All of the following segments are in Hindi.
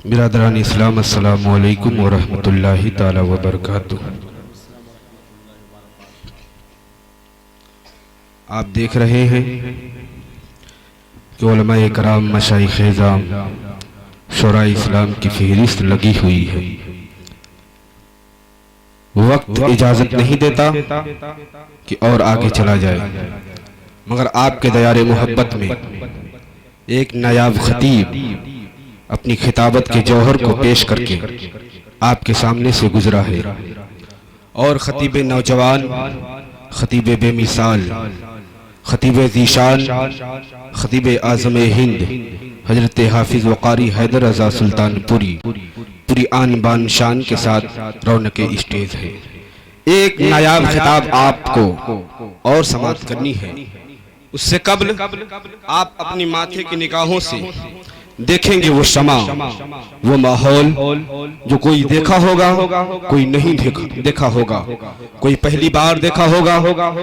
बिरादरान इस्लाम, अस्सलामु अलैकुम व रहमतुल्लाहि ताला व बरकातुहू। आप देख रहे हैं कि उलमाए कराम, मशाइख एज़ाम, शुराए इस्लाम की फहरिस्त लगी हुई है। वक्त इजाजत नहीं देता कि और आगे चला जाए, मगर आपके दयारे मोहब्बत में एक नायाब खतीब अपनी खिताबत के जौहर को पेश करके आपके सामने से गुजरा है। और खतीब नौजवान, खतीब बेमिसाल, खतीब ज़ीशान, खतीब आज़म हिंद हजरत हाफिज वक़ारी हैदर रज़ा सुल्तानपुरी पूरी आन बान शान के साथ रौनक स्टेज है। एक नायाब खिताब आपको और समाप्त करनी है। उससे कब्ल आप अपनी माथे की निगाहों से देखेंगे वो शमा, वो माहौल जो कोई देखा होगा, कोई नहीं देखा होगा, कोई पहली बार देखा होगा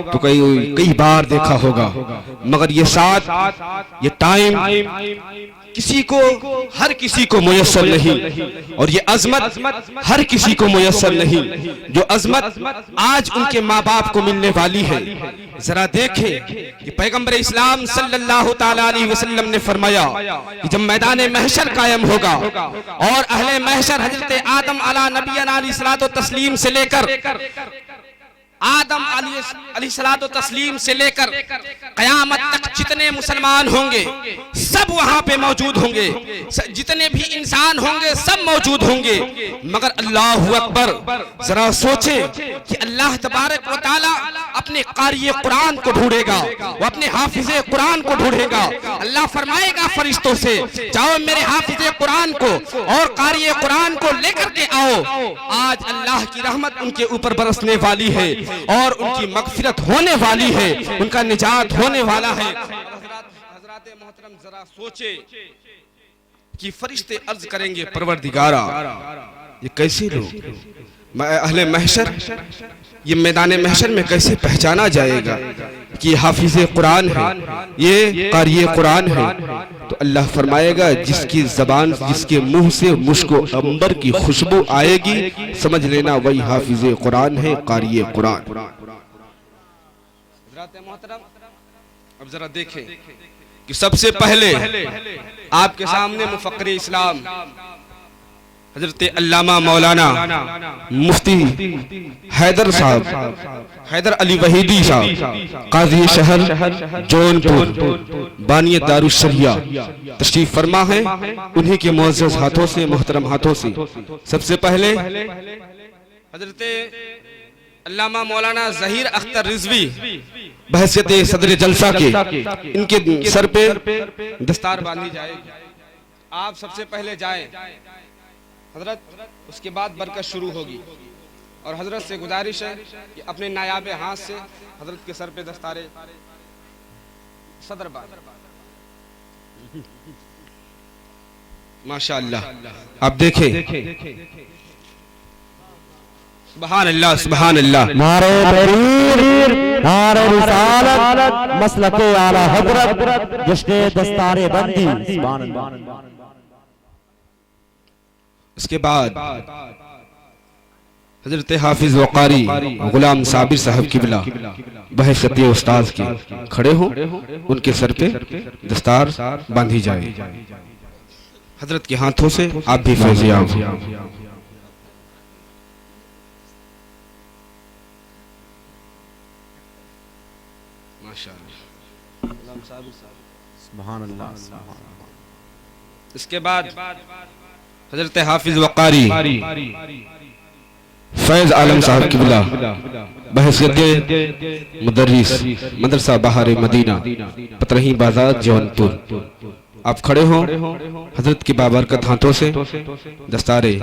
तो कई बार देखा होगा, मगर ये साथ ये टाइम किसी को, हर किसी को मुयस्सर नहीं, और ये अजमत हर किसी को मुयस्सर नहीं जो अजमत आज उनके माँ बाप को मिलने वाली है। जरा देखें कि पैगंबर इस्लाम सल्लल्लाहु ताला अलैहि वसल्लम ने फरमाया कि जब मैदान महशर कायम होगा और अहले महशर हजरत आदम अला नबीना अलैहिस्सलातु तस्लीम से लेकर आदम अलैहिस्सलातु तस्लीम से लेकर कयामत तक जितने मुसलमान होंगे सब वहां पे मौजूद होंगे, जितने भी इंसान होंगे सब मौजूद होंगे, मगर अल्लाहु अकबर, जरा सोचे कि अल्लाह तबारक व तआला अपने कारी कुरान को ढूंढेगा, वो अपने हाफिजे कुरान को ढूंढेगा। अल्लाह फरमाएगा फरिश्तों से, जाओ मेरे हाफिजे कुरान को और कारी कुरान को लेकर के आओ। आज अल्लाह की रहमत उनके ऊपर बरसने वाली है और उनकी मगफिरत होने वाली है, उनका निजात होने वाला है। हज़रात मोहतरम, जरा सोचे कि फरिश्ते अर्ज करेंगे, परवरदिगारा ये कैसे लोग, अहले महशर, ये मैदान महशर में कैसे पहचाना जाएगा कि हाफिज़े कुरान है, ये क़ारी कुरान है? तो अल्लाह फरमाएगा, जिसकी ज़बान, जिसके मुंह से मुश्को अंबर की खुशबू आएगी, समझ लेना वही हाफिज़े कुरान है, क़ारी कुरान। अब जरा देखें कि सबसे पहले आपके सामने मुफक्किर इस्लाम हजरत अल्लामा मौलाना मुफ्ती हैदर साहब, हैदर अली वहीदी साहब, काजी शहर जौनपुर, बानी दारुश्शरिया तशरीफ फरमा है। उन्हीं के मुअज़्ज़ज़ हाथों से, मोहतरम हाथों से सबसे पहले हजरत अल्लामा मौलाना ज़हीर अख्तर रिज़वी बहसियत सदर जलसा के, इनके सर पे दस्तार बांधी जाएगी। आप सबसे पहले जाएं हजरत, उसके बाद बरकत शुरू होगी। और हजरत से गुजारिश है कि अपने नायाब हाथ से हजरत के सर पे दस्तारे सदर बांध। माशाअल्लाह, आप देखें, सुभान अल्लाह, सुभान अल्लाह। नारे तकबीर, नारे रिसालत, मसलके आला हज़रत, जश्न दस्तारे बंदी, सुभान अल्लाह। उसके बाद हजरत हाफिज वक़ारी गुलाम साबिर साहब किबला बहसियत उस्ताद के खड़े हो, उनके सर पे दस्तार बांधी जाए। हजरत के हाथों से आप भी फैज़याब। इसके बाद हजरत हाफिज वक़ारी फैज आलम साहब किबला बहसियत मुदर्रिस मदरसा बहारे मदीना पतरही बाजार जौनपुर, आप खड़े हो। हजरत की बाबरकत हाथों से दस्तारे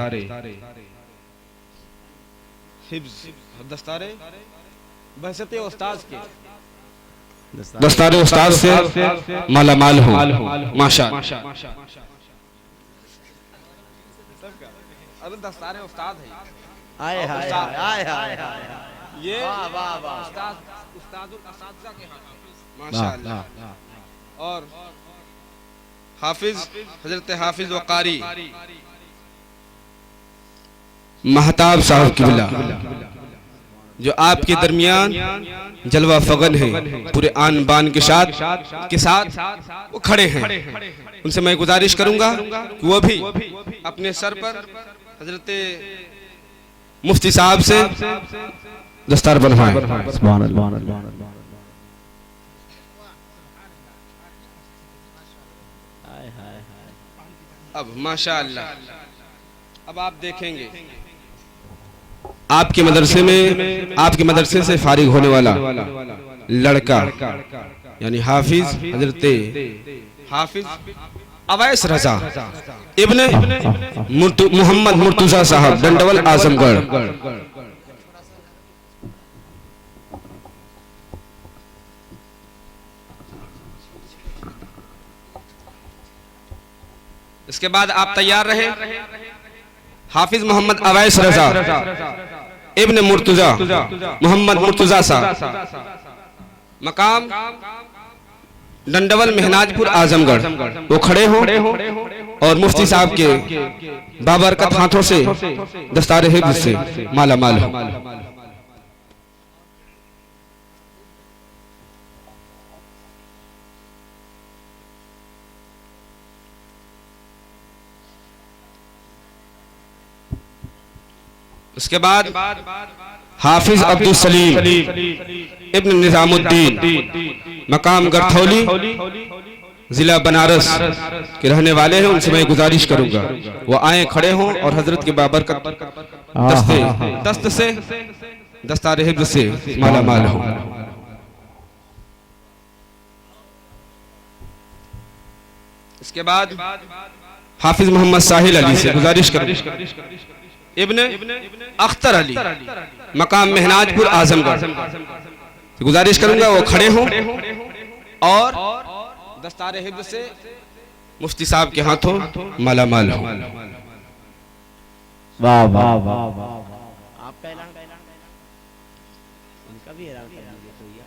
बहसियत उस्ताद के दस्तारे उस्ताद से माला माल हो, माशाअल्लाह। अब दस्तारे उस्ताद है, आए हाय हाय हाय हाय, ये उस्ताद उस्तादुल असातिज़ा के हाथ, माशाअल्लाह। और हाफिज हजरत हाफिज वक़ारी महताब साहब किबला जो आपके दरमियान जलवा फगन है, पूरे आन बान के साथ वो खड़े हैं। उनसे मैं गुजारिश करूंगा कि वो भी अपने सर पर हजरत मुफ्ती साहब से दस्तार बनवाएं। सुभान अल्लाह। अब माशाअल्लाह, अब आप देखेंगे आपके मदरसे से फारिग होने वाला लड़का यानी हाफिज हजरत हाफिज अवैस रजा इब्ने मोहम्मद मुर्तजा साहब डंडवल आजमगढ़। इसके बाद आप तैयार रहे। हाफिज मोहम्मद अवैस रजा इब्ने मुर्तजा मोहम्मद मुर्तजा साहब, मकाम डंडवल मेहनाजपुर आजमगढ़, वो खड़े हों और मुफ्ती साहब के बाबरकत हाथों से दस्तार हिफ्ज़ से माला माल हो। उसके बाद हाफिज अब्दुल सलीम इब्न निजामुद्दीन मकाम गरथौली जिला बनारस के रहने वाले हैं। उनसे मैं गुजारिश करूंगा वो आए खड़े हों और हजरत के बाबर का दस्त से दस्तार हिफ्ज़ से माला माल हो। इसके बाद हाफिज मोहम्मद साहिल अली से गुजारिश करूंगा इब्ने अख्तर अली मकाम मेहनाजपुर आजमगढ़, गुजारिश करूंगा वो खड़े हों और दस्तार हिफ्ज़ से मुफ्ती साहब के हाथों माला माल हो। वाह वाह वाह वाह। आपका ऐलान उनका भी ऐलान कर दीजिए तो ये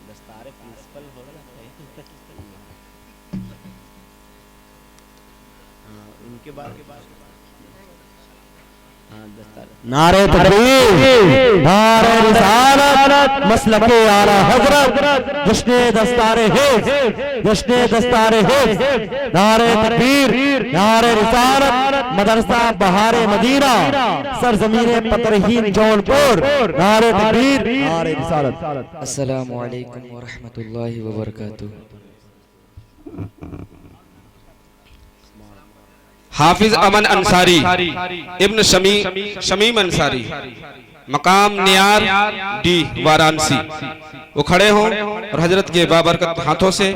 दस्तार प्रिंसिपल हो रहा है। उनके बाद नारे तकबीर, नारे रिसालत, मसलके आला हजरत, जश्ने दस्तारे हिफ्ज़, जश्ने दस्तारे हिफ्ज़, नारे तकबीर, नारे रिसालत, मदरसा बहारे मदीना, सरजमीने पतरहीन जौनपुर, नारे तकबीर, नारे रिसालत। अस्सलामु अलैकुम व रहमतुल्लाहि व बरकातुहू। हाफिज अमन अंसारी इब्न शमीम अंसारी मकाम नियार डी वाराणसी, वो खड़े हों और हजरत के बाबरकत हाथों से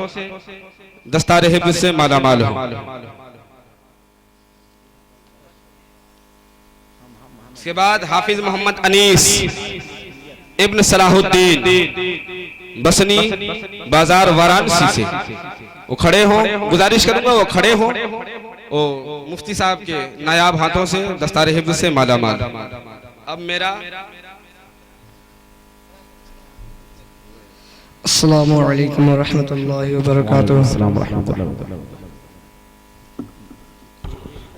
दस्तार हिफ्ज़ से माला माल हो। इसके बाद हाफिज मोहम्मद अनीस इब्न सलाहुद्दीन बसनी बाजार वाराणसी से, वो खड़े हों। गुजारिश करूंगा वो खड़े हों ओ मुफ्ती साहब के नायाब हाथों से दस्तार हिफ्ज़ से माला माल। अब मेरा अस्सलामु अलैकुम व रहमतुल्लाहि व बरकातुहू।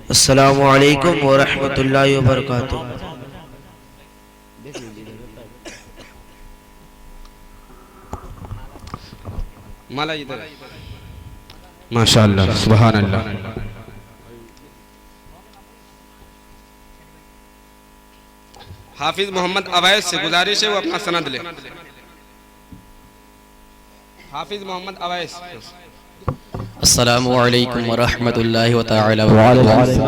अस्सलामु अलैकुम व रहमतुल्लाहि व बरकातुहू। माला इधर। माशाअल्लाह, सुभान अल्लाह। हाफिज मोहम्मद अवैस से गुजारिश है वो अपना सनद ले। हाफिज मोहम्मद अवैस। अस्सलामु अलैकुम व रहमतुल्लाहि व तआला व बरकातुहू।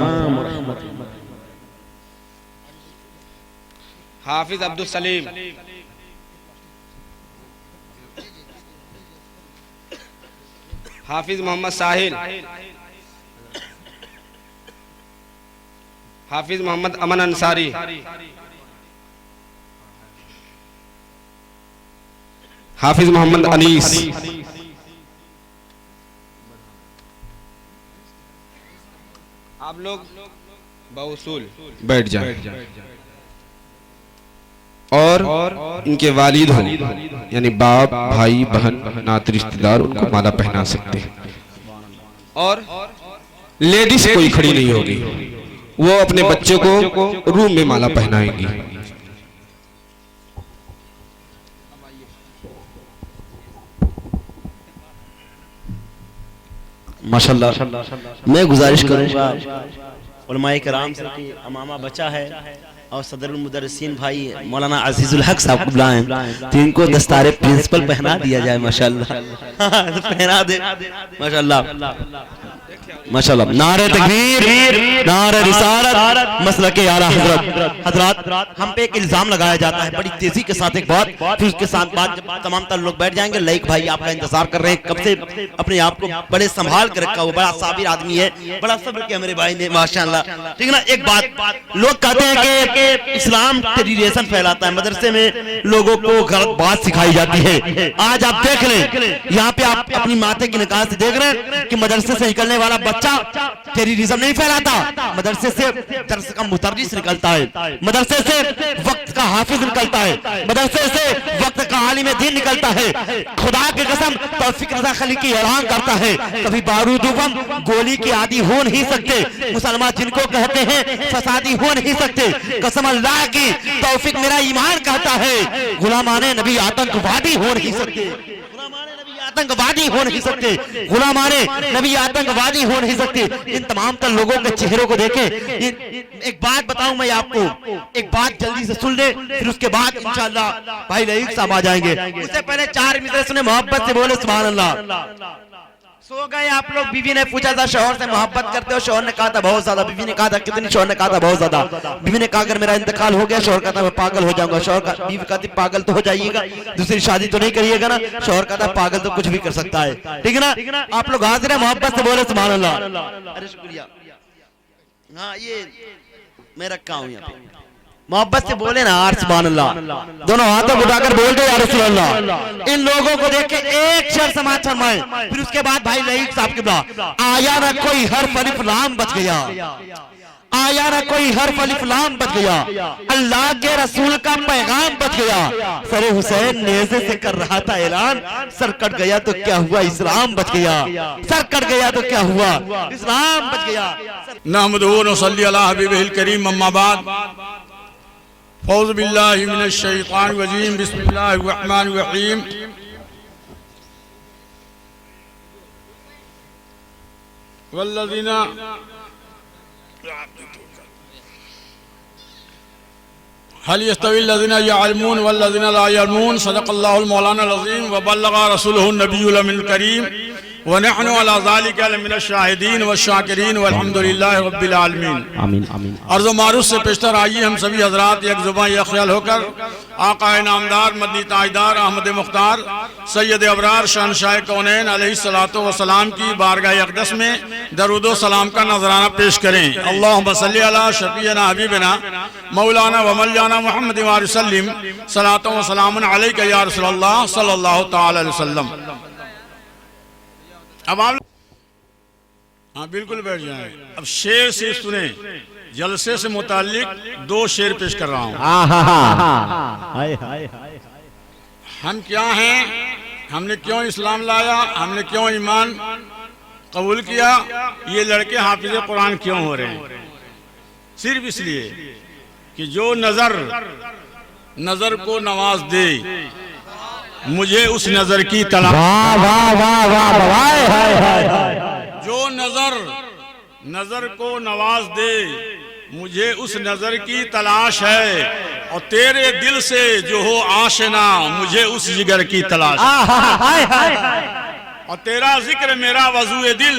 हाफिज अब्दुल सलीम हाफिज मोहम्मद साहिल हाफिज मोहम्मद अमन अंसारी हाफिज मोहम्मद अनीस आप लोग बाउसूल बैठ जाएं और इनके वालिद हो यानी बाप भाई बहन नात रिश्तेदार उनको माला पहना सकते हैं और लेडीज कोई खड़ी नहीं होगी। वो अपने बच्चों को रूम में माला पहनाएंगी। माशाल्लाह, मैं गुजारिश करूंगा उलमाए किराम से कि अमामा बचा है और सदरुल मुदर्रिसीन भाई मौलाना अजीजुल हक साहब को बुलाएं तो इनको दस्तारे प्रिंसिपल पहना दिया जाए। माशाल्लाह पहना दे। माशाल्लाह माशाल्लाह। नारे तकबीर, नारे रिसालत, मसलके आला हजरत। हजरत हम पे एक इल्जाम लगाया जाता है बड़ी तेजी के साथ, एक बात, फिर उसके साथ बाद तमाम तर लोग बैठ जाएंगे। लाइक भाई आपका इंतजार कर रहे हैं, कब से अपने आप को बड़े संभाल कर रखा, वो बड़ा साबिर आदमी है, बड़ा सब्र किया मेरे भाई ने माशाल्लाह। ठीक है ना। एक बात, लोग कहते हैं कि इस्लाम टेररिज्म फैलाता है, मदरसे में लोगों को गलत बात सिखाई जाती है। आज आप देख लें, यहाँ पे आप अपनी माथे की निकाह से देख रहे हैं कि मदरसे से निकलने वाला बच्चा टेररिज्म नहीं फैलाता, मदरसे से दर्स का मुदर्रिस निकलता है, मदरसे से वक्त का हाफिज निकलता है, मदरसे से वक्त का आलिम दीन निकलता है। खुदा की कसम तौफीक रज़ा खलीकी ऐलान करता है, कभी बारूद बम गोली के आदि हो नहीं सकते मुसलमान, जिनको कहते हैं फसादी हो नहीं सकते। कसम अल्लाह की तौफीक मेरा ईमान कहता है, गुलामाने नबी आतंकवादी हो नहीं सकते, आतंकवादी हो नहीं सकते, गुलामाने नबी आतंकवादी हो नहीं सकते। इन तमाम तर लोगों के चेहरों को देखें। एक बात बताऊं मैं आपको, एक बात जल्दी से सुन ले, फिर उसके बाद इंशाअल्लाह भाई लईक साहब आ जाएंगे। उससे पहले 4 मिनट सुने, मोहब्बत से बोले सुभान अल्लाह। सो गए आप लोग। बीवी ने पूछा था शौहर से मोहब्बत करते हो? शौहर ने कहा था बहुत ज्यादा। बीवी ने कहा था कितनी? शौहर ने कहा था बहुत ज्यादा। बीवी ने कहा अगर मेरा इंतकाल हो गया, शौहर कहता मैं पागल हो जाऊंगा। शौहर का, बीवी कहती पागल तो हो जाइएगा, दूसरी शादी तो नहीं करिएगा ना। शौहर कहता पागल तो कुछ भी कर सकता है। ठीक है ना। आप लोग हाजिर है, मोहब्बत से बोले सुभान अल्लाह। अरे शुक्रिया। हाँ ये मैं रखा हूँ यहाँ पे, मोहब्बत से बोले ना यार सुभान अल्लाह। दोनों हाथों उठाकर बोल दो यार रसूल अल्लाह। इन लोगों को देख के एक शब्द समाज फरमाए, फिर उसके बाद भाई लईक साहब के बाद आया ना कोई हर्फ अलिफ लाम बच गया, आया ना कोई हर्फ अलिफ लाम बच गया, अल्लाह के रसूल का पैगाम बच गया। सरे हुसैन नेज़े से कर रहा था ऐलान, सर कट गया तो क्या हुआ इस्लाम बच गया, सर कट गया तो क्या हुआ इस्लाम बच गया। नहमदुहु व नसल्ली अला हबीबिल करीम, अम्मा बाद, औज़ु बिल्लाहि मिनश शैतानिर रजीम, बिस्मिल्लाहिर रहमानिर रहीम। वल्लज़ीना हल यस्तविल लज़ीना यअलमून वल्लज़ीना ला यअलमून, सदक़ल्लाहुल मौलाना अज़ीम व बल्लग़ रसूलुहुन नबियुल अमीनुल करीम व नहनु अला ज़ालिका लमिनश शाहिदीन व शाकिरीन वल्हम्दुलिल्लाहि रब्बिल आलमीन। आमीन आमीन। अर्ज़ मारूफ से पेशतर आइए हम सभी हज़रात एक ज़ुबान एक ख्याल होकर आक़ाए नामदार मदनी ताजदार अहमद मुख्तार सैयद अबरार शहंशाह कौनैन अलैहिस्सलातु वस्सलाम की बारगाह अक़दस में दरूद व सलाम का नजराना पेश करें। अल्लाहुम्मा सल्ली अला शफ़ीना हबीबना मौलाना व मौलाना मुहम्मद व सल्लिम सलातो व सलामुन अलैका या रसूलल्लाह सल्लल्लाहु तआला अलैहि वसल्लम। अब आप हाँ बिल्कुल बैठ जाएं। अब शेर से सुने, जलसे से मुताल्लिक 2 शेर पेश कर रहा हूँ। हम क्या हैं, हमने क्यों इस्लाम लाया, हमने क्यों ईमान कबूल किया, ये लड़के हाफिज कुरान क्यों हो रहे हैं? सिर्फ इसलिए कि जो नजर को नवाज दे, मुझे उस नजर की तलाश। जो नजर को नवाज दे, मुझे उस नजर की तलाश है, और तेरे दिल से जो हो आशना, मुझे उस जिगर की तलाश है। और तेरा जिक्र मेरा वज़ूए दिल,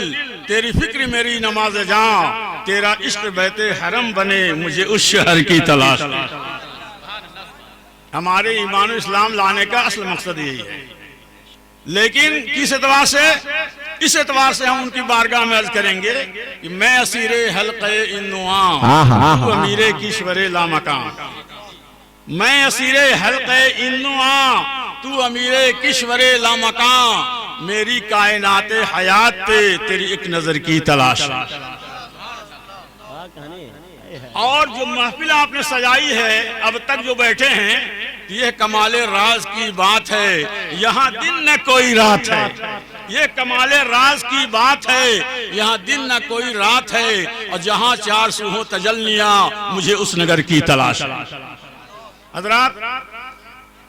तेरी फिक्र मेरी नमाज जां, तेरा इश्क बहते हरम बने, मुझे उस शहर की तलाश है। हमारे ईमान इस्लाम लाने का असल मकसद यही है। लेकिन किस एतबार से? इस एतबार से हम उनकी बारगाह में अर्ज करेंगे कि मैं असीरे हल्क़े इन्नुआ, तू अमीरे किश्वरे लामकान। मैं असीरे हल्क़े इन्नुआ, तू अमीरे किश्वरे लामकान। मेरी कायनाते हयात पे तेरी एक नजर की तलाश। और जो महफिल आपने सजाई है, अब तक जो बैठे हैं, यह कमाले राज की बात है। यहाँ दिन न कोई रात है, ये कमाले राज की बात है, यहाँ दिन न कोई रात है, और जहाँ 400 हो तजल्लियां मुझे उस नगर की तलाश। हज़रात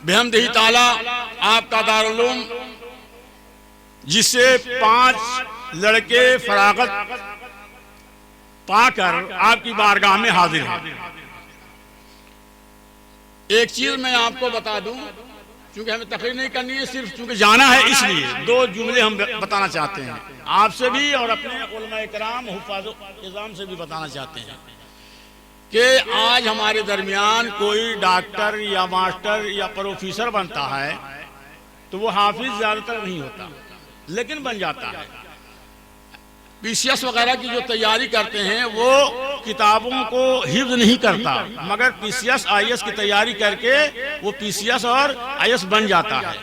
बेहमदिही ताला आपका दारुल उलूम जिससे 5 लड़के फरागत पाकर आपकी बारगाह में हाजिर हैं। एक चीज मैं आपको बता दूं, क्योंकि हमें तकरीर नहीं करनी है, सिर्फ चूंकि जाना है इसलिए 2 जुमले हम बताना चाहते हैं आपसे भी और अपने उलमा इकराम हुफ़ाज़-ए-इज़ाम से भी बताना चाहते हैं कि आज हमारे दरमियान कोई डॉक्टर या मास्टर या प्रोफेसर बनता है तो वो हाफिज ज्यादातर नहीं होता, लेकिन बन जाता है। पीसीएस वगैरह की जो तैयारी करते हैं वो किताबों को हिफ्ज नहीं करता, मगर पीसीएस आईएएस की तैयारी करके वो पीसीएस और आईएएस बन जाता है।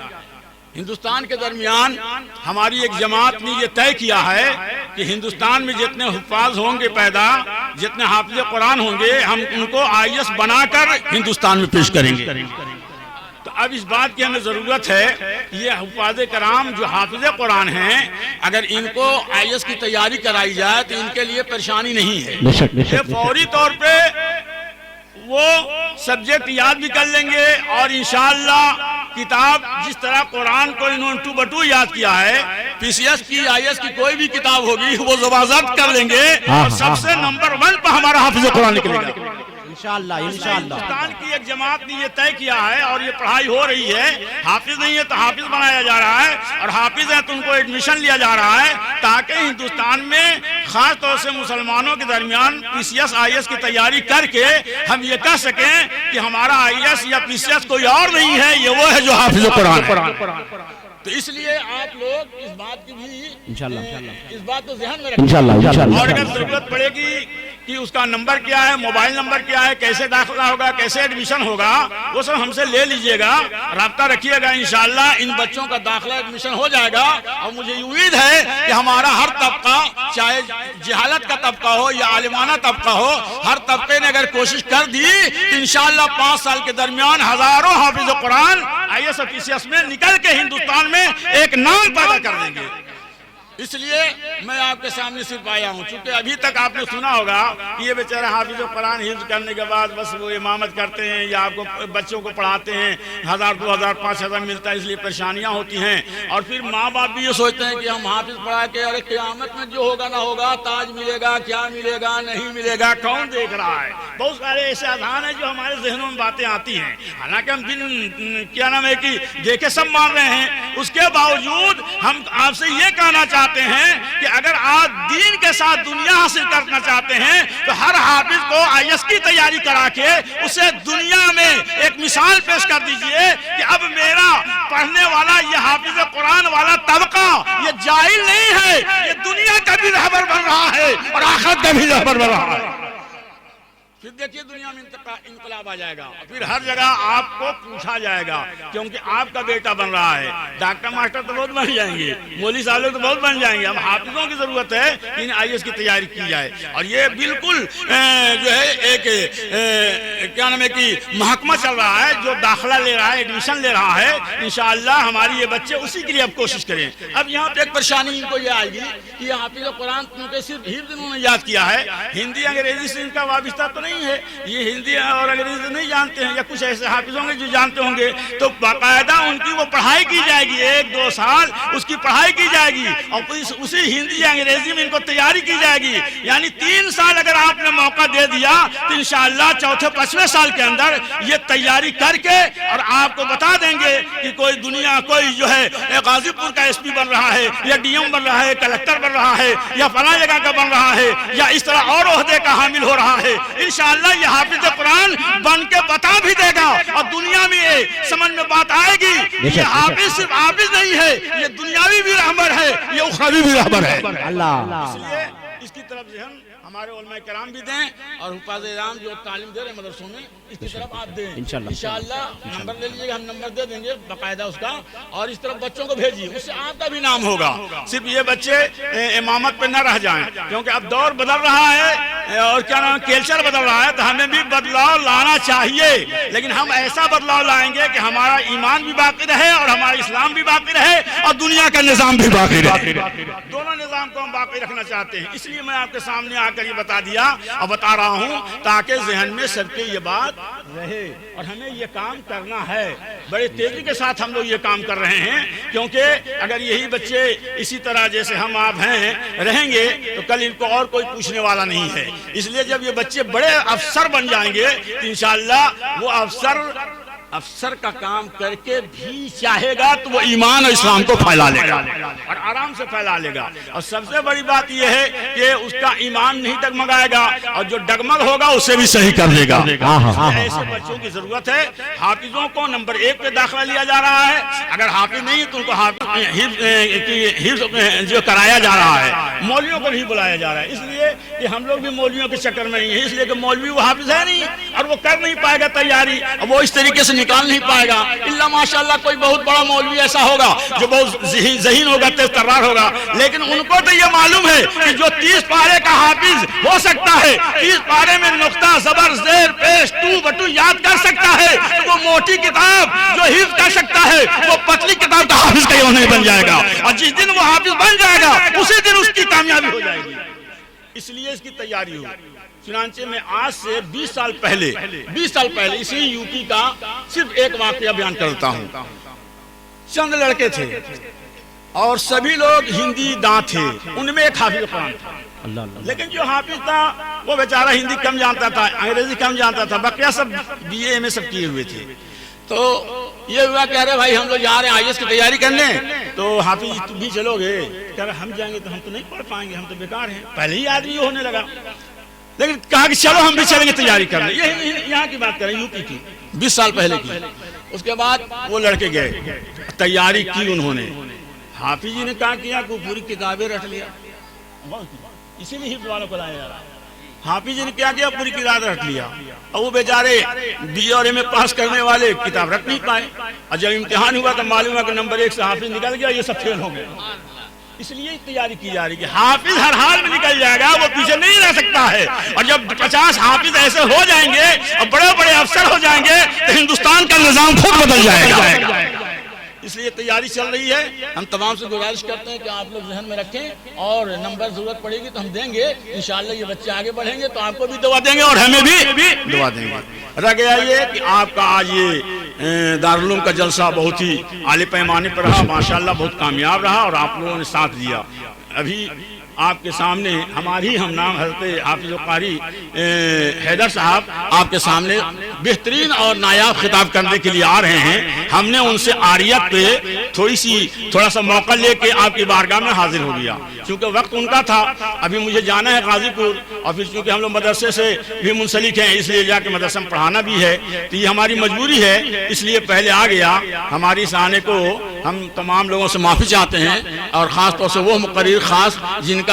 हिंदुस्तान के दरमियान हमारी एक जमात ने ये तय किया है कि हिंदुस्तान में जितने हुफ़ाज़ होंगे पैदा, जितने हाफिज़ कुरान होंगे, हम उनको आईएएस बनाकर हिंदुस्तान में पेश करेंगे। तो अब इस बात की हमें जरूरत है कि ये हुफ़ाज़ कराम जो हाफिज़ कुरान हैं, अगर इनको आईएएस की तैयारी कराई जाए तो इनके लिए परेशानी नहीं है। ये फौरी तौर पे वो सब्जेक्ट याद भी कर लेंगे और इंशाअल्लाह किताब जिस तरह कुरान को इन्होंने 2 ब 2 याद किया है, पीसीएस की आईएएस की कोई भी किताब होगी वो ज़बरदस्त कर लेंगे और सबसे नंबर 1 पर हमारा हाफिज़ कुरान निकलेगा इंशाअल्लाह। हिंदुस्तान की एक जमात ने ये तय किया है और ये पढ़ाई हो रही है। हाफिज नहीं है तो हाफिज बनाया जा रहा है, और हाफिज है तो उनको एडमिशन लिया जा रहा है, ताकि हिंदुस्तान में खास तौर से मुसलमानों के दरमियान पीसीएस आईएएस की तैयारी करके हम ये कह सकें कि हमारा आईएएस या पीसीएस कोई और नहीं है, ये वो है जो हाफिज कुरान। तो इसलिए आप लोग इस बात की भी इंशाअल्लाह इस बात को ध्यान में रखें इंशाअल्लाह। और अगर जरूरत पड़ेगी कि उसका नंबर क्या है, मोबाइल नंबर क्या है, कैसे दाखिला होगा, कैसे एडमिशन होगा, वो सब हमसे ले लीजिएगा, राब्ता रखिएगा। इंशाअल्लाह इन बच्चों का दाखिला एडमिशन हो जाएगा। और मुझे उम्मीद है कि हमारा हर तबका, चाहे जहालत का तबका हो या आलिमाना तबका हो, हर तबके ने अगर कोशिश कर दी तो इंशाअल्लाह 5 साल के दरमियान हजारों हाफिज कुरान आईएएस और पीसीएस में निकल के हिंदुस्तान में एक नाम पैदा कर देंगे। इसलिए मैं आपके सामने सिर्फ आया हूँ, क्योंकि अभी तक आपने सुना होगा कि ये बेचारे हाफिज कुरान हिफ्ज करने के बाद बस वो इमामत करते हैं या आपको बच्चों को पढ़ाते हैं, 1000, 2000, 5000 मिलता है, इसलिए परेशानियाँ होती हैं। और फिर माँ बाप भी ये सोचते हैं कि हम हाफिज पढ़ा के अरे क़यामत में जो होगा ना होगा, ताज मिलेगा, क्या मिलेगा, नहीं मिलेगा, कौन देख रहा है। बहुत सारे ऐसे अज़हान हैं जो हमारे जहनों में बातें आती हैं, हालांकि हम दिन क्या नाम है कि देखे सब मान रहे हैं, उसके बावजूद हम आपसे ये कहना चाहते हैं कि अगर आप दीन के साथ दुनिया हासिल करना चाहते हैं तो हर हाफिज को आईएएस की तैयारी करा के उसे दुनिया में एक मिसाल पेश कर दीजिए कि अब मेरा पढ़ने वाला ये हाफिज कुरान वाला तबका ये जाहिल नहीं है, ये दुनिया का भी रहबर बन रहा है और आखिरत का भी रहबर बन रहा है। फिर देखिए दुनिया में इनकलाब आ जाएगा, फिर हर जगह आपको पूछा जाएगा, क्योंकि आपका बेटा बन रहा है। डॉक्टर मास्टर तो बहुत बन जाएंगे, मौलवी साहब लोग तो बहुत बन जाएंगे। अब हाफिजों की जरूरत है कि इन आईएएस की तैयारी की जाए। और ये बिल्कुल जो है एक क्या नाम है कि महकमा चल रहा है जो दाखिला ले रहा है, एडमिशन ले रहा है। इंशाअल्लाह हमारी ये बच्चे उसी के लिए अब कोशिश करें। अब यहाँ पे एक परेशानी इनको ये आएगी कि हाफिज कुरान क्योंकि सिर्फ हिफ्ज इन्होंने याद किया है, हिंदी अंग्रेजी से इनका वाबिस्ता तो नहीं है, ये हिंदी और अंग्रेजी नहीं जानते हैं, या कुछ ऐसे हाफिज होंगे जो जानते होंगे, तो बाकायदा उनकी वो पढ़ाई की जाएगी, 1-2 साल उसकी पढ़ाई की जाएगी और उसी हिंदी या अंग्रेजी में इनको तैयारी की जाएगी। यानी 3 साल अगर आपने मौका दे दिया तो इंशाअल्लाह 4-5वें साल के अंदर ये तैयारी करके और आपको बता देंगे कि कोई दुनिया कोई जो है गाजीपुर का एसपी बन रहा है, या डीएम बन रहा है, कलेक्टर बन रहा है, या फला जगह का बन रहा है, या इस तरह और ओहदे का हामिल हो रहा है। इंशाअल्लाह ये हाफिज कुरान बन के बता भी देगा और दुनिया में ये समझ में बात आएगी ये हाफिज सिर्फ हाफिज नहीं है, ये दुनियावी भी रहबर है, ये उखरावी भी रहबर है। इसलिए इसकी तरफ जहन हमारे उलमा कराम भी दें और हुफ़ाज़-ए-इज़ाम जो तालीम दे रहे हैं मदरसों में इसकी तरफ आप दें इंशाअल्लाह। नंबर ले लीजिएगा, हम नंबर दे देंगे बाकायदा उसका, और इस तरफ बच्चों को भेजिए, उससे आपका भी नाम होगा। सिर्फ ये बच्चे इमामत पे न रह जाएं, क्योंकि अब दौर बदल रहा है। और क्या नाम कल्चर बदल रहा है, तो हमें भी बदलाव लाना चाहिए। लेकिन हम ऐसा बदलाव लाएंगे कि हमारा ईमान भी बाकी रहे और हमारा इस्लाम भी बाकी रहे और दुनिया का निजाम भी बाकी रहे। दोनों निजाम को हम बाकी रखना चाहते हैं। इसलिए मैं आपके सामने आकर ये बता दिया और बता रहा हूँ ताकि जहन में सबके ये बात रहे। और हमें ये काम करना है, बड़े तेजी के साथ हम लोग ये काम कर रहे हैं, क्योंकि अगर यही बच्चे इसी तरह जैसे हम आप हैं रहेंगे तो कल इनको और कोई पूछने वाला नहीं है। इसलिए जब ये बच्चे बड़े अफसर बन जाएंगे तो इंशाअल्लाह वो अफसर का काम करके भी चाहेगा तो वो ईमान और इस्लाम को फैला लेगा और आराम से फैला लेगा। और सबसे बड़ी बात यह है कि उसका ईमान नहीं डगमगाएगा और जो डगमग होगा उसे भी सही कर देगा। ऐसे बच्चों की जरूरत है। हाफिजों को नंबर 1 पे दाखिला लिया जा रहा है। अगर हाफिज नहीं तो उनको हिफ्ज जो कराया जा रहा है, मौलवियों को नहीं बुलाया जा रहा है। इसलिए कि हम लोग भी मौलवियों के चक्कर में नहीं है, इसलिए कि मौलवी वो हाफिज है नहीं और वो कर नहीं पाएगा तैयारी, वो इस तरीके से निकाल नहीं पाएगा। इल्ला माशाअल्लाह कोई बहुत बड़ा मौलवी ऐसा होगा जो बहुत ज़हीन होगा, तेज तर्रार होगा। लेकिन उनको तो ये मालूम है कि जो 30 पारे का हाफिज हो सकता है, 30 पारे में नुक्ता ज़बर ज़ेर पेश टू बटू याद कर सकता है, तो वो मोटी किताब जो हिफ्ज कर सकता है वो पतली किताब का हाफिज कहीं नहीं बन जाएगा। और जिस दिन वो हाफिज बन जाएगा उसी दिन उसकी कामयाबी हो जाएगी। इसलिए इसकी तैयारी हो। चुनांचे में आज से 20 साल पहले इसी यूपी का सिर्फ एक वाकया बयान करता हूँ। चंद लड़के थे और सभी लोग हिंदी दां थे, उनमें एक हाफिज कुरान था। लेकिन जो हाफिज था वो बेचारा हिंदी कम जानता था, अंग्रेजी कम जानता था, बकिया सब BA में सब किए हुए थे। तो ये हुआ कह रहे भाई हम लोग जा रहे हैं IAS की तैयारी करने, तो हाफिज तुम भी चलोगे? कह रहे हम जाएंगे तो हम तो नहीं पढ़ पाएंगे, हम तो बेकार हैं। पहले ही आदमी होने लगा, लेकिन कहा कि चलो हम भी चलेंगे तैयारी करने। ये यहाँ की बात करें, यूपी की 20 साल पहले की। उसके बाद वो लड़के गए, तैयारी की उन्होंने। हाफिज जी ने क्या किया कि पूरी किताबें रट लिया, इसीलिए हिफ्ज वालों को लाया जा रहा है। हाफिज जी ने क्या किया, पूरी किताब रख लिया और वो बेचारे BA और MA पास करने वाले किताब रख नहीं पाए। और जब इम्तिहान हुआ तो मालूम हुआ कि नंबर 1 से हाफिज निकल गया, ये सब फेल हो गए। इसलिए तैयारी की जा रही है। हाफिज हर हाल में निकल जाएगा, वो पीछे नहीं रह सकता है। और जब 50 हाफिज ऐसे हो जाएंगे और बड़े बड़े अफसर हो जाएंगे तो हिंदुस्तान का निजाम खुद बदल जाएगा। इसलिए तैयारी चल रही है। हम तमाम से गुजारिश करते हैं कि आप लोग जहन में रखें और नंबर जरूरत पड़ेगी तो हम देंगे। इंशाअल्लाह ये बच्चे आगे बढ़ेंगे तो आपको भी दुआ देंगे और हमें भी दुआ देंगे। रह गया ये कि आपका आज ये दारुल उलूम का जलसा बहुत ही आले पैमाने पर रहा, माशाअल्लाह बहुत कामयाब रहा और आप लोगों ने साथ दिया। अभी आपके सामने हमारी हम नाम हज़रत हाफिज़ कारी हैदर साहब आपके सामने बेहतरीन और नायाब खिताब करने के लिए आ रहे हैं। हमने उनसे आरियत पे थोड़ा सा मौका लेके आपकी बारगाह में हाजिर हो गया, क्योंकि वक्त उनका था। अभी मुझे जाना है गाजीपुर और फिर चूँकि हम लोग मदरसे से भी मुंसलिक हैं, इसलिए जाके मदरसे में पढ़ाना भी है, तो ये हमारी मजबूरी है, इसलिए पहले आ गया। हमारी इस आने को हम तमाम लोगों से माफ़ी चाहते हैं और ख़ास तौर से वो मुक़र्रिर ख़ास जिनका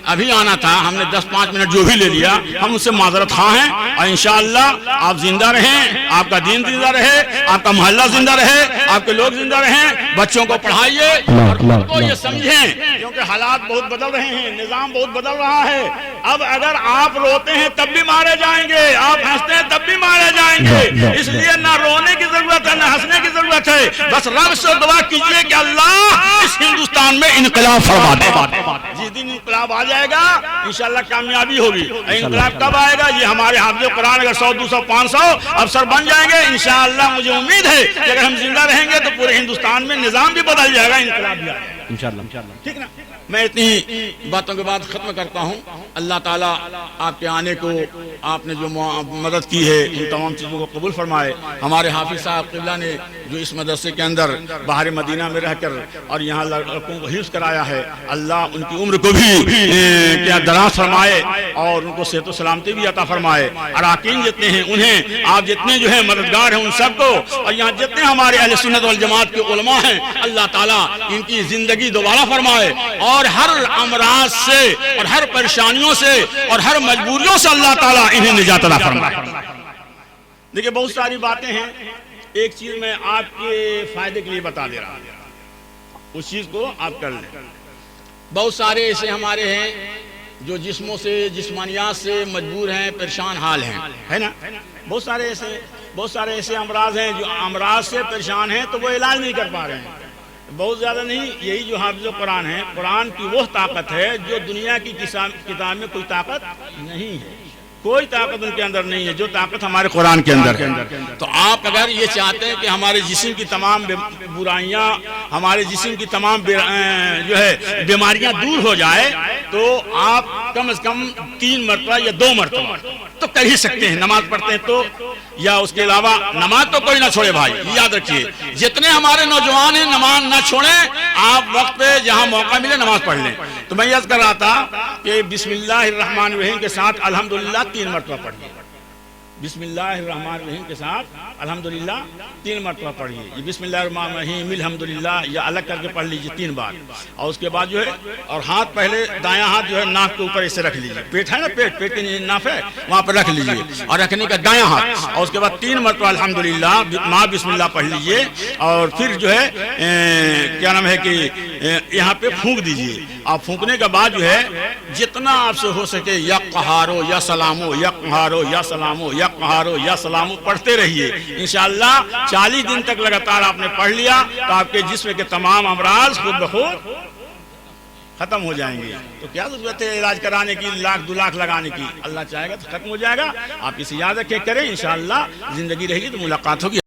अभी आना था, हमने 10-5 मिनट जो भी ले लिया, हम उससे माजरत खां हैं। और इंशाअल्लाह आप जिंदा रहें, आपका दीन जिंदा रहे, आपका मोहल्ला जिंदा रहे, आपके लोग जिंदा रहें। बच्चों को पढ़ाइए और को ये समझें, क्योंकि हालात बहुत बदल रहे हैं, निजाम बहुत बदल रहा है। अब अगर आप रोते हैं तब भी मारे जाएंगे, आप हंसते हैं तब भी मारे जाएंगे। इसलिए ना रोने की जरूरत है, ना हंसने की जरूरत है। बस रब से दुआ कीजिए कि अल्लाह इस हिंदुस्तान में इनकलाब फरमा दे। जिस दिन इनकलाब आ जाएगा इंशाअल्लाह कामयाबी होगी। इनकलाब कब आएगा? ये हमारे हाफिज़ कुरान अगर 100, 200, 500 अफसर बन जाएंगे इंशाअल्लाह, मुझे उम्मीद है कि अगर हम जिंदा रहेंगे तो पूरे हिंदुस्तान में निजाम भी बदल जाएगा, इनकलाब भी आएगा इंशाअल्लाह। ठीक ना? मैं इतनी बातों के बाद खत्म करता हूँ। अल्लाह ताला आपके आने को, आपने जो मदद की है, इन तमाम चीज़ों को कबूल फरमाए। हमारे हाफिज़ साहब क़िबला ने जो इस मदरसे के अंदर बाहर मदीना में रहकर और यहाँ लड़कों को हिफ्ज़ कराया है, अल्लाह उनकी उम्र को भी क्या दराज फरमाए और उनको सेहत व सलामती भी अता फरमाए। अराकीन जितने हैं उन्हें, आप जितने जो है मददगार हैं उन सबको, और यहाँ जितने हमारे अहले सुन्नत वल जमात के उलमा हैं, अल्लाह ताला इनकी ज़िंदगी दोबारा फरमाए और हर अमराज से और हर परेशानियों से और हर मजबूरियों से अल्लाह ताला इन्हें निजात अता फरमाए। देखिए बहुत सारी बातें हैं, एक चीज मैं आपके फायदे के लिए बता दे रहा हूं, उस चीज को आप कर लें। बहुत सारे ऐसे हमारे हैं जो जिस्मों से जिस्मानियात से मजबूर हैं, परेशान हाल हैं, है ना। बहुत सारे ऐसे अमराज हैं जो अमराज से परेशान हैं तो वो इलाज नहीं कर पा रहे हैं, बहुत ज़्यादा नहीं। यही जो हाफिज़ कुरान है, कुरान की वो ताकत है जो दुनिया की किताब में कोई ताकत नहीं है, कोई ताकत उनके अंदर नहीं है जो ताकत हमारे कुरान के अंदर है। तो आप अगर ये चाहते हैं कि हमारे जिस्म की तमाम बुराइयां, हमारे जिस्म की तमाम जो है बीमारियां दूर हो जाए, तो आप कम से कम 3 मरतबा या 2 मरतबा तो कर ही सकते हैं। नमाज पढ़ते हैं तो, या उसके अलावा नमाज तो कोई ना छोड़े भाई, याद रखिए। जितने हमारे नौजवान हैं नमाज ना छोड़ें, आप वक्त पे जहां मौका मिले नमाज पढ़ लें। तो मैं याद कर रहा था कि बिस्मिल्लाहिर्रहमानिर्रहीम के साथ अल्हम्दुलिल्लाह 3 मरतबा पढ़िए। बिस्मिल्लाहिर्रहमानिर्रहीम के साथ अल्हम्दुलिल्लाह 3 मरतबा पढ़िए। ये बिस्मिल्लाहिर्रहमानिर्रहीम अल्हम्दुलिल्लाह या अलग करके पढ़ लीजिए 3 बार। और उसके बाद जो है, और हाथ पहले दायां हाथ जो है नाक के ऊपर ऐसे रख लीजिए, पेट है ना, पेट के नाफ है वहाँ पर रख लीजिए, और रखने का दायां हाथ, और उसके बाद 3 मरतबा अल्हम्दुलिल्लाह माँ बिस्मिल्लाह पढ़ लीजिए। और फिर जो है क्या नाम है कि यहाँ पे फूंक दीजिए। और फूंकने के बाद जो है जितना आपसे हो सके या कहारो या सलामो, या कहारो या सलामो, या कहारो या सलामो पढ़ते रहिए। इंशाअल्लाह 40 दिन तक लगातार आपने पढ़ लिया तो आपके जिस्म के तमाम अमराज खुद ब खुद खत्म हो जाएंगे। तो क्या जरूरत है इलाज कराने की, 1 लाख 2 लाख लगाने की? अल्लाह चाहेगा तो खत्म हो जाएगा। आप इसे याद रखें, करें, इंशाअल्लाह जिंदगी रहेगी तो मुलाकात होगी।